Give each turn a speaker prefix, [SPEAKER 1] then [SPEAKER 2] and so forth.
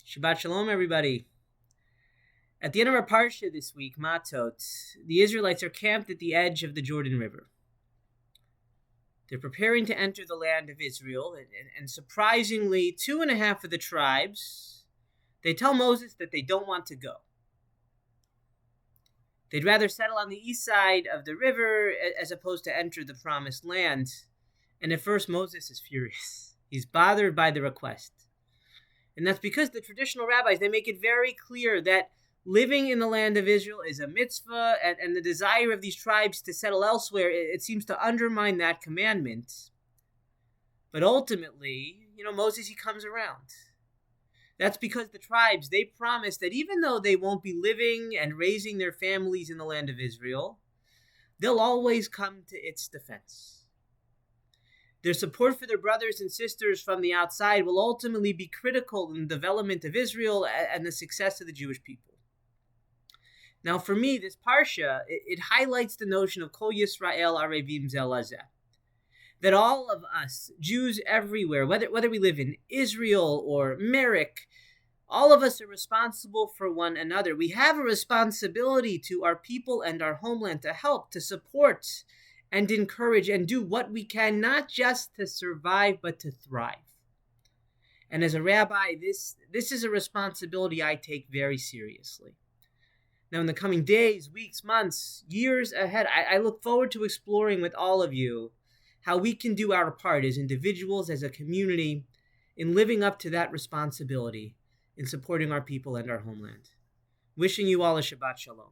[SPEAKER 1] Shabbat Shalom, everybody. At the end of our parsha this week, Matot, the Israelites are camped at the edge of the Jordan River. They're preparing to enter the land of Israel, and surprisingly, 2.5 of the tribes, they tell Moses that they don't want to go. They'd rather settle on the east side of the river as opposed to enter the promised land. And at first, Moses is furious. He's bothered by the request. And that's because the traditional rabbis, they make it very clear that living in the land of Israel is a mitzvah, and the desire of these tribes to settle elsewhere, it seems to undermine that commandment. But ultimately, Moses, he comes around. That's because the tribes, they promise that even though they won't be living and raising their families in the land of Israel, they'll always come to its defense. Their support for their brothers and sisters from the outside will ultimately be critical in the development of Israel and the success of the Jewish people. Now, for me, this parsha, it highlights the notion of Kol Yisrael Arevim Zel Lazeh. That all of us, Jews everywhere, whether we live in Israel or Merrick, all of us are responsible for one another. We have a responsibility to our people and our homeland to help, to support, and encourage, and do what we can, not just to survive, but to thrive. And as a rabbi, this is a responsibility I take very seriously. Now, in the coming days, weeks, months, years ahead, I look forward to exploring with all of you how we can do our part as individuals, as a community, in living up to that responsibility, in supporting our people and our homeland. Wishing you all a Shabbat Shalom.